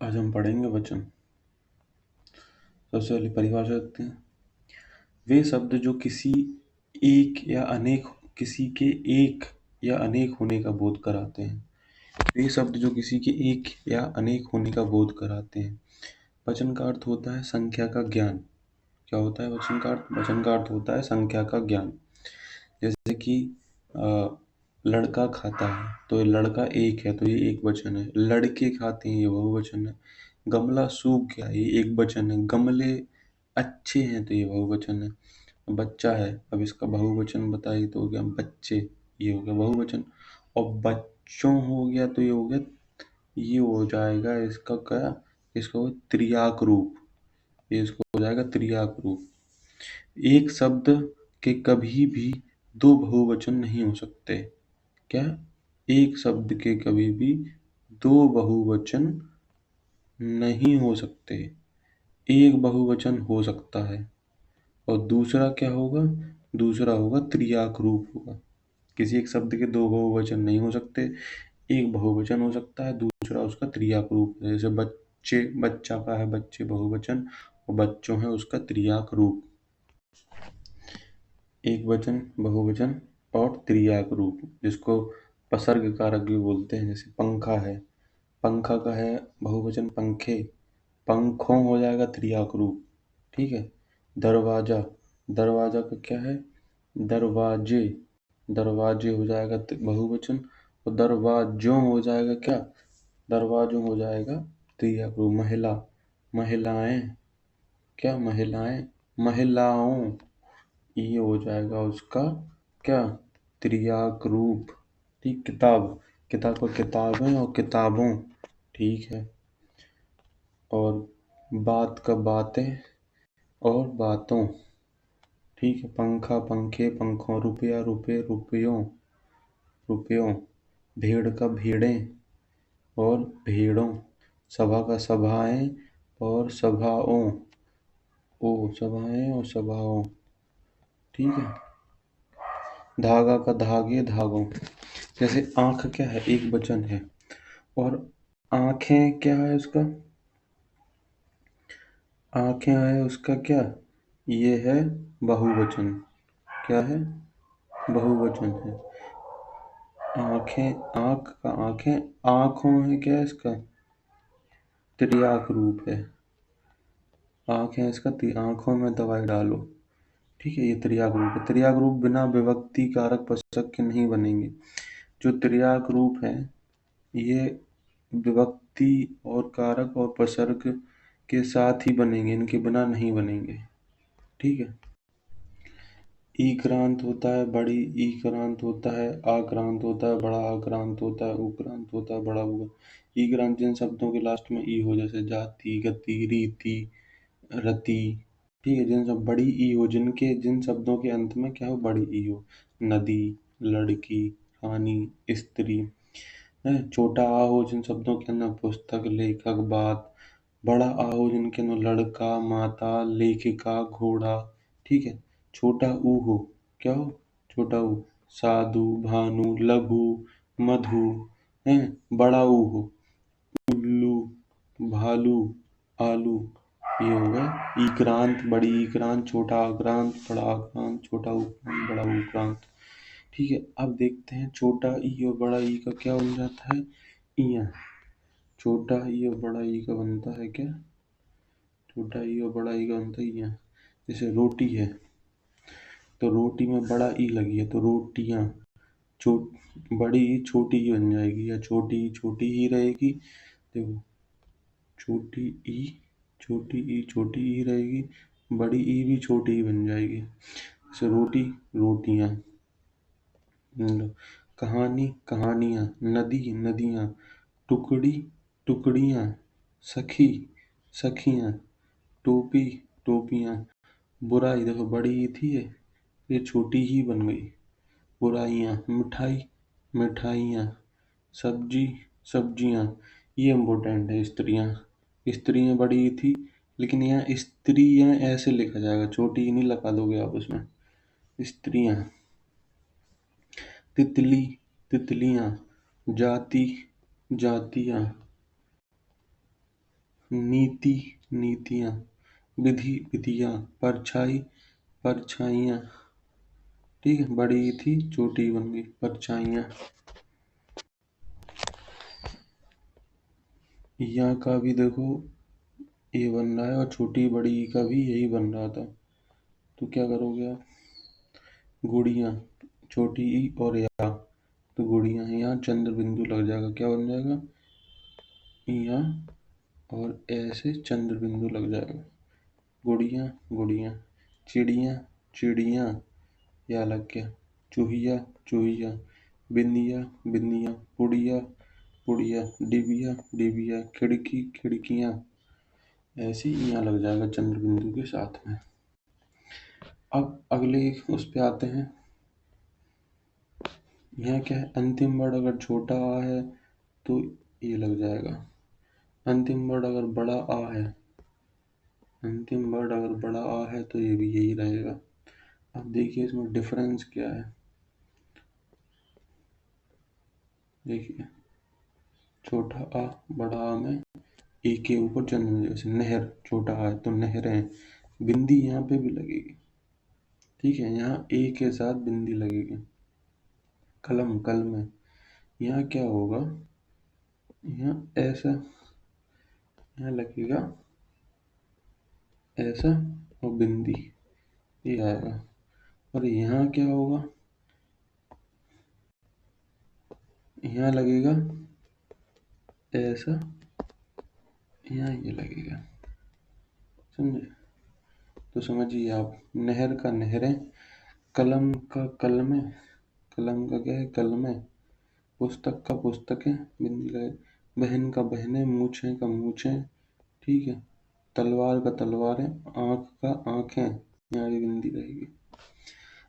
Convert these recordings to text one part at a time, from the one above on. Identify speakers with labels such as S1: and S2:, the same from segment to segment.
S1: आज हम पढ़ेंगे वचन। सबसे पहले परिभाषा रखते हैं। वे शब्द जो किसी के एक या अनेक होने का बोध कराते हैं। वे शब्द जो किसी के एक या अनेक होने का बोध कराते हैं। वचन का अर्थ होता है संख्या का ज्ञान। क्या होता है वचन का अर्थ? वचन का अर्थ होता है संख्या का ज्ञान। जैसे कि लड़का खाता है तो ये लड़का एक है तो ये एक वचन है। लड़के खाते हैं ये बहुवचन है। गमला सूख गया ये एक वचन है। गमले अच्छे हैं तो ये बहुवचन है। बच्चा है, अब इसका बहुवचन बताइए तो हो गया बच्चे, ये हो गया बहुवचन। और बच्चों हो गया तो ये हो गया, ये हो जाएगा इसका क्या, इसका हो त्रियाक रूप। ये इसको हो जाएगा त्रियाक रूप। एक शब्द के कभी भी दो बहुवचन नहीं हो सकते। क्या? एक शब्द के कभी भी दो बहुवचन नहीं हो सकते। एक बहुवचन हो सकता है और दूसरा क्या होगा? दूसरा होगा त्रियाक रूप होगा। किसी एक शब्द के दो बहुवचन नहीं हो सकते, एक बहुवचन हो सकता है, दूसरा उसका त्रियाक रूप है। जैसे बच्चे, बच्चा का है बच्चे बहुवचन और बच्चों है उसका त्रियाक रूप। एक वचन, बहुवचन और त्रियाक रूप, जिसको उपसर्ग कारक भी बोलते हैं। जैसे पंखा है, पंखा का है बहुवचन पंखे, पंखों हो जाएगा त्रियाक रूप। ठीक है। दरवाजा, दरवाजा का क्या है? दरवाजे, दरवाजे हो जाएगा बहुवचन और दरवाजों हो जाएगा क्या? दरवाजों हो जाएगा त्रियाक रूप। महिला, महिलाएं, क्या? महिलाएं, महिलाओं, ये हो जाएगा उसका क्या? त्रियाक रूप। ठीक। किताब, किताब को किताबें और किताबों। ठीक है। और बात का बातें और बातों। ठीक है। पंखा, पंखे, पंखों। रुपया, रुपए, रुपयों, रुपयों। भेड़ का भेड़ें और भेड़ों। सभा का सभाएं और सभाओं। सभाएं और सभाओं। ठीक है। धागा का धागे, धागों। जैसे आंख क्या है? एक वचन है और आंखें क्या है उसका? आंखें है उसका क्या? ये है बहुवचन। क्या है? बहुवचन है। आंखें, आंख का आंखें, आंखों है क्या इसका? त्रियाक रूप है। आंखें इसका आंखों में दवाई डालो। ठीक है। ये त्रियाक रूप है। त्रियाक रूप बिना विभक्ति कारक प्रसर्ग के नहीं बनेंगे। जो त्रियाक रूप है ये विभक्ति और कारक और प्रसर्ग के साथ ही बनेंगे, इनके बिना नहीं बनेंगे। ठीक है। ईक्रांत होता है, बड़ी ईक्रांत होता है, आक्रांत होता है, बड़ा आक्रांत होता है, उक्रांत होता है, बड़ा उगा। ईक्रांत जिन शब्दों के लास्ट में ई हो, जैसे जाति, गति, रीति, रति। ठीक है। जिन सब बड़ी ई हो, जिन शब्दों के अंत में क्या हो? बड़ी ई हो। नदी, लड़की, रानी, स्त्री। है। छोटा आ हो जिन शब्दों के अंदर पुस्तक, लेखक, बात। बड़ा आ हो जिनके अंदर लड़का, माता, लेखिका, घोड़ा। ठीक है। छोटा ऊ हो, क्या हो? छोटा ऊ, साधु, भानु, लघु, मधु। है। बड़ा ऊ हो, उल्लू, भालू, आलू। ये हो गया ईक्रांत। बड़ी ईक्रांत, छोटा आक्रांत, बड़ा आक्रांत, छोटा उक्रांत, बड़ा उक्रांत। ठीक है। अब देखते हैं छोटा ई और बड़ा ई का क्या बन जाता है? इया। छोटा ई और बड़ा ई का बनता है क्या? छोटा ई और बड़ा ई का बनता है इया। जैसे रोटी है तो रोटी में बड़ा ई लगी है तो रोटियां। बड़ी ई छोटी ई बन जाएगी या छोटी ई छोटी ही रहेगी। देखो, छोटी ई, छोटी ई छोटी ई रहेगी, बड़ी ई भी छोटी ही बन जाएगी। जैसे रोटी, रोटियां। कहानी, कहानियां। नदी, नदियां। टुकड़ी, टुकड़ियां। सखी, सखियां। टोपी, टोपियां। बुराई, देखो बड़ी ई थी ये छोटी ही बन गई। बुराइयां। मिठाई, मिठाइयाँ। सब्जी, सब्जियाँ। ये इम्पोर्टेंट है। स्त्रियाँ, स्त्रियाँ बड़ी ई थी लेकिन यहाँ स्त्रियाँ ऐसे लिखा जाएगा, छोटी ई नहीं लगा दोगे आप उसमें। स्त्रियाँ। तितली, तितलियाँ। जाति, जातियाँ। नीति नीतियाँ, विधि विधियाँ, परछाई परछाइयाँ। ठीक है, बड़ी थी छोटी बन गई, परछाइयाँ। यहाँ का भी देखो ये बन रहा है और छोटी बड़ी ई का भी यही बन रहा था, तो क्या करोगे आप? गुड़िया, छोटी ई और या, तो गुड़िया है, यहाँ चंद्र बिंदु लग जाएगा, क्या बन जाएगा? यहाँ और ऐसे चंद्र बिंदु लग जाएगा। गुड़िया गुड़िया, चिड़िया चिड़िया, या लग गया। चूहिया चूहिया, बिंदिया बिंदिया, पुड़िया पुड़िया, डिबिया डिबिया, खिड़की खिड़कियाँ। ऐसे ही यहाँ लग जाएगा चंद्र बिंदु के साथ में। अब अगले उस पे आते हैं। यहाँ क्या है, अंतिम वर्ड अगर छोटा आ है तो ये लग जाएगा। अंतिम वर्ड अगर बड़ा आ है, अंतिम वर्ड अगर बड़ा आ है तो ये भी यही रहेगा। अब देखिए इसमें डिफरेंस क्या है। देखिए छोटा आ बड़ा आ में ए के ऊपर जन्म, जैसे नहर, छोटा आ है तो नहरें, बिंदी यहाँ पे भी लगेगी। ठीक है, यहाँ ए के साथ बिंदी लगेगी। कलम कलम है, यहाँ क्या होगा, यहाँ ऐसा, यहाँ लगेगा ऐसा और बिंदी, ये आएगा। और यहाँ क्या होगा, यहाँ लगेगा ऐसा, यहाँ ये लगेगा। समझे? तो समझिए आप, नहर का नहरें, कलम का कलमें, कलम का क्या है, कलमें, पुस्तक का पुस्तकें, बिंदी लगे, बहन का बहनें, मूछें का मूछें। ठीक है, तलवार का तलवारें, आँख का आँखें, यहाँ भी बिंदी रहेगी।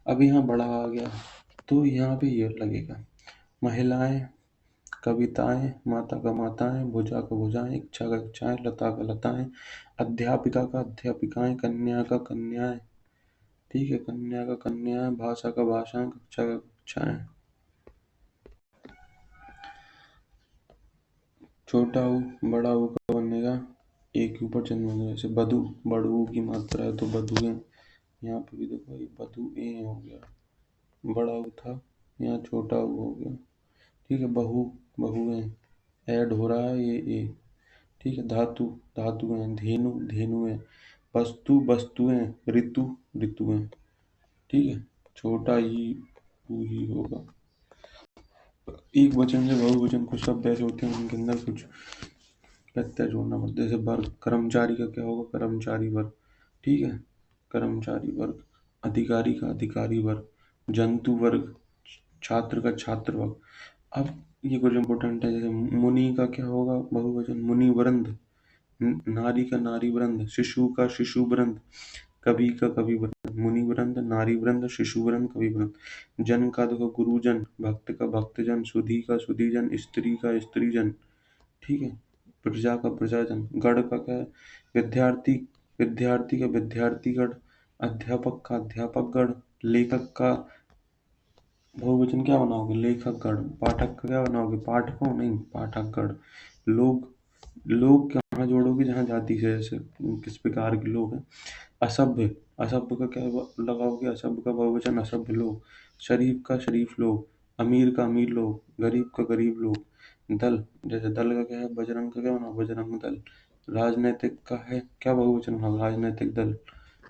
S1: अब यहाँ बड़ा आ गया तो यहाँ पे ये लगेगा। महिलाएं, कविताएं, माता का माताएं, भुजा का भुजाएं, इच्छा का इच्छाएं, लता का लताएं, अध्यापिका का अध्यापिकाएं, कन्या का कन्याएं। ठीक है, कन्या का कन्याएं, भाषा का भाषाएं, कक्षा का कक्षाएं। छोटा ऊ बड़ा ऊ का बनेगा एक के ऊपर जन्म होगा, जैसे बधु, बड़ू की मात्रा है तो बधुएं। यहाँ पे भी देखो ये बधु ए हो गया, बड़ा ऊ था, यहाँ छोटा ऊ हो गया। ठीक है, बहू बहुएं, ऐड हो रहा है ये ए। ठीक है, धातु धातुएं, धेनु धेनुएं, वस्तु वस्तुएं, ऋतु ऋतुएं। ठीक है, छोटा ही ऊ ही होगा। एक वचन से बहुवचन कुछ शब्द ऐसे होते हैं उनके अंदर कुछ प्रत्यय जोड़ना पड़ता है। जैसे वर्ग, कर्मचारी का क्या होगा, कर्मचारी वर्ग। ठीक है, कर्मचारी वर्ग। अधिकारी का अधिकारी वर्ग। जंतु वर्ग, छात्र का छात्र वर्ग। अब ये कुछ इंपॉर्टेंट है, जैसे मुनि का क्या होगा, बहुवचन, मुनि वृंद। नारी का नारी वृंद, शिशु का शिशु वृंद, कवि का कवि वृंद, मुनि वृंद, नारी वृंद, शिशु वृंद, कवि वृंद। जन का देखो गुरुजन, भक्त का भक्तजन, सुधी का सुधीजन, स्त्री का स्त्रीजन। ठीक है, प्रजा का प्रजाजन। गण का क्या है, विद्यार्थी, विद्यार्थी का विद्यार्थीगण, अध्यापक का अध्यापकगण, लेखक का बहुवचन क्या बनाओगे, लेखकगण। पाठक का क्या बनाओगे, पाठकों नहीं, पाठकगण। लोग, लोग कहाँ जोड़ोगे, जहाँ जाति से, जैसे किस प्रकार के लोग हैं। असभ्य, असभ्य का क्या लगाओगे, असभ्य का बहुवचन असभ्य लोग। शरीफ का शरीफ लोग, अमीर का अमीर लोग, गरीब का गरीब लोग। दल, जैसे दल का क्या है, बजरंग का क्या बनाओ, बजरंग दल। राजनैतिक का है क्या बहुवचन बनाओ, राजनैतिक दल।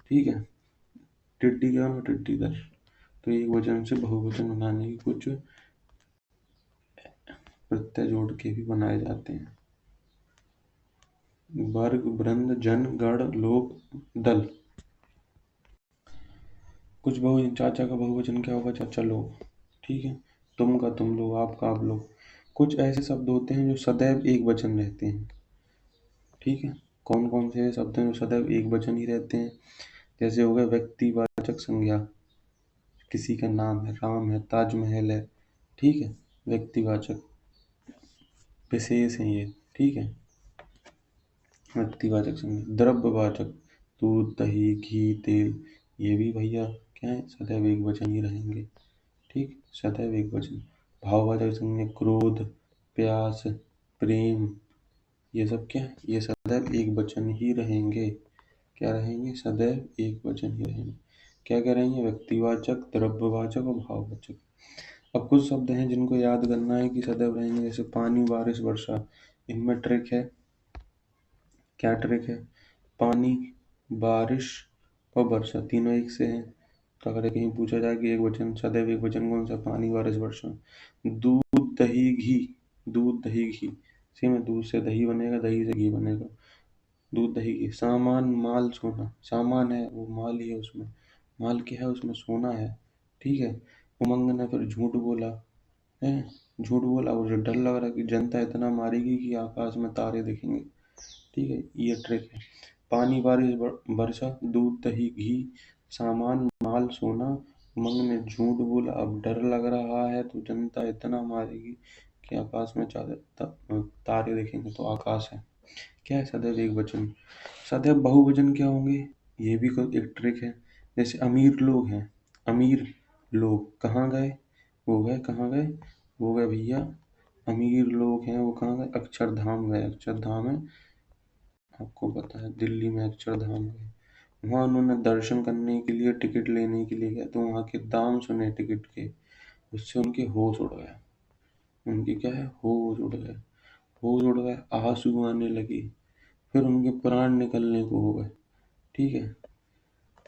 S1: ठीक है, टिड्डी क्या बनाओ, टिड्डी दल। तो एक वचन से बहुवचन बनाने की कुछ प्रत्यय जोड़ के भी बनाए जाते हैं। वर्ग, वृंद, जन, गण, लोग, दल। कुछ बहुवचन, चाचा का बहुवचन क्या होगा, चाचा लोग। ठीक है, तुम का तुम लोग, आप का आप लोग। कुछ ऐसे शब्द होते हैं जो सदैव एक वचन रहते हैं। ठीक है, कौन कौन से शब्द हैं जो सदैव एक वचन ही रहते हैं? जैसे हो गया व्यक्तिवाचक संज्ञा, किसी का नाम है, राम है, ताजमहल है। ठीक है, व्यक्तिवाचक, विशेष है ये। ठीक है, व्यक्तिवाचक संज्ञा। द्रव्यवाचक, दूध दही घी तेल, ये भी भैया क्या है, सदैव एक वचन ही रहेंगे। ठीक, सदैव एक वचन। भाववाचक संज्ञा, क्रोध, प्यास, प्रेम, ये सब क्या है? ये सदैव एक वचन ही रहेंगे। क्या रहेंगे? सदैव एक वचन ही रहेंगे। क्या क्या रहेंगे? व्यक्तिवाचक, द्रव्यवाचक और भाववाचक। अब कुछ शब्द हैं जिनको याद करना है कि सदैव रहेंगे, जैसे पानी, बारिश, वर्षा। इनमें ट्रिक है। क्या ट्रिक है? पानी, बारिश और वर्षा तीनों एक से हैं। तो अगर कहीं पूछा जाए कि एक वचन, सदैव एक वचन कौन सा? पानी, बारिश, वर्षा। दूध, दही, घी। दूध, दही, घी। इसी में दूध से दही बनेगा, दही से घी बनेगा। दूध, दही, घी। सामान, माल, सोना। सामान है वो, माल ही है उसमें। माल क्या है? उसमें सोना है। ठीक है। उमंग ने फिर झूठ बोला है। झूठ बोला, उसे डर लग रहा कि जनता इतना मारेगी कि आकाश में तारे दिखेंगे। ठीक है, ये ट्रिक है। पानी, बारिश, वर्षा, दूध, दही, घी, सामान, माल, सोना। उमंग ने झूठ बोला, अब डर लग रहा है तो जनता इतना मारेगी कि आकाश में तारे दिखेंगे। तो आकाश है। क्या है? सदैव एक वचन। सदैव बहुवचन क्या होंगे? ये भी कोई एक ट्रिक है। जैसे अमीर लोग हैं। अमीर लोग कहाँ गए? वो गए कहाँ गए? वो गए भैया, अमीर लोग हैं वो कहाँ गए? अक्षरधाम गए। अक्षरधाम है, आपको पता है, दिल्ली में अक्षरधाम गए। वहाँ उन्होंने दर्शन करने के लिए, टिकट लेने के लिए गए, तो वहाँ के दाम सुने टिकट के। उससे उनके होश उड़ गए। उनके क्या है? होश उड़ गए। होश उड़ गए, आंसू आने लगे। फिर उनके प्राण निकलने को हो गए। ठीक है।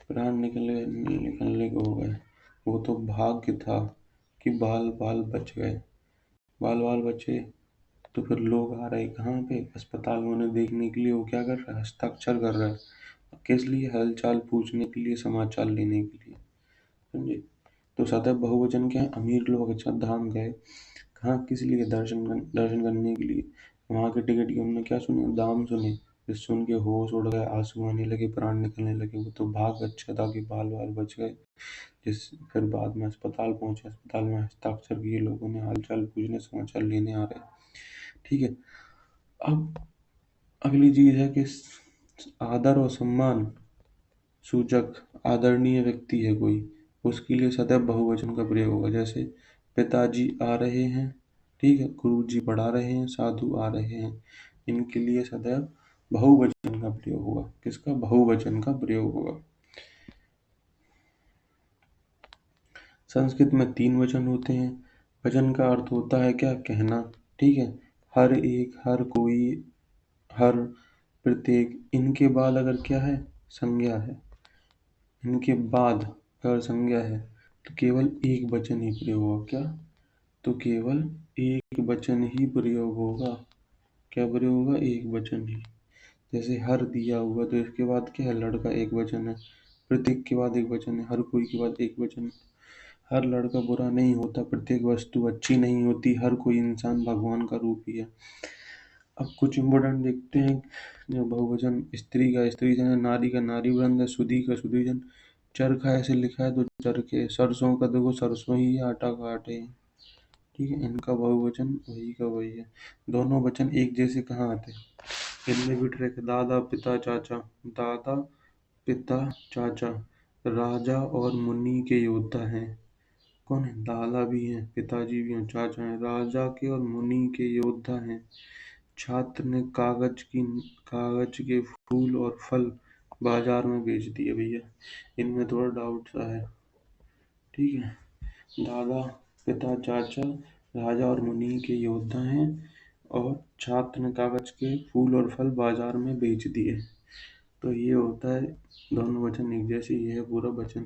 S1: प्राण निकलने को हो गए। वो तो भाग्य था कि बाल बाल बच गए। बाल बाल बचे। तो फिर लोग आ रहे कहाँ पे? अस्पताल में उन्हें देखने के लिए। वो क्या कर रहा है? हस्ताक्षर कर रहा है। किस लिए? हालचाल पूछने के लिए, समाचार लेने के लिए। समझे? तो सदैव बहुवचन क्या है? अमीर लोग अक्षरधाम गए। कहाँ? किस लिए? दर्शन करने के लिए। वहां के टिकट की उन्होंने क्या सुने? दाम सुने। जिससे उनके होश उड़ गए, आंसू आने लगे, प्राण निकलने लगे। वो तो भाग अच्छा था कि बाल बाल बच गए। जिस फिर बाद में अस्पताल पहुंचे, अस्पताल में हस्ताक्षर किए, लोगों ने हालचाल पूछने, समाचार लेने आ रहे। ठीक है। अब अगली चीज है कि आदर और सम्मान सूचक आदरणीय व्यक्ति है कोई, उसके लिए सदैव बहुवचन का प्रयोग होगा। जैसे पिताजी आ रहे हैं। ठीक है। गुरुजी पढ़ा रहे हैं, साधु आ रहे हैं। इनके लिए सदैव बहुवचन का प्रयोग होगा। किसका? बहुवचन का प्रयोग होगा। संस्कृत में 3 वचन होते हैं। वचन का अर्थ होता है क्या? कहना। ठीक है। हर एक, हर कोई, हर, प्रत्येक। इनके बाद अगर क्या है? संज्ञा है। इनके बाद अगर संज्ञा है तो केवल एक वचन ही प्रयोग होगा। क्या? तो केवल एक वचन ही प्रयोग होगा। क्या प्रयोग होगा? एक वचन ही। जैसे हर दिया हुआ, तो इसके बाद क्या है? लड़का एक वचन है। प्रत्येक के बाद एक वचन है। हर कोई के बाद एक वचन है। हर लड़का बुरा नहीं होता, प्रत्येक वस्तु अच्छी नहीं होती, हर कोई इंसान भगवान का रूप ही है। अब कुछ इम्पोर्टेंट देखते हैं। जो बहुवचन, स्त्री का स्त्री जन है, नारी का नारी वृंद है, सुधी का सुधी जन। चरखा ऐसे लिखा है तो चरखे, सरसों का देखो सरसों ही है, आटा काटे। ठीक है। इनका बहुवचन वही का वही है। दोनों वचन एक जैसे कहाँ आते हैं? इनमें भी ट्रैक है। दादा, पिता, चाचा। दादा, पिता, चाचा। राजा और मुनि के योद्धा हैं। कौन है? दादा भी हैं, पिताजी भी हैं, चाचा हैं। राजा के और मुनि के योद्धा हैं। छात्र ने कागज के फूल और फल बाजार में बेच दिए भैया। इनमें थोड़ा डाउट सा है। ठीक है। दादा, पिता, चाचा, राजा और मुनि के योद्धा हैं। और छात्र ने कागज के फूल और फल बाजार में बेच दिए। तो ये होता है, दोनों वचन एक जैसे, ये है पूरा वचन।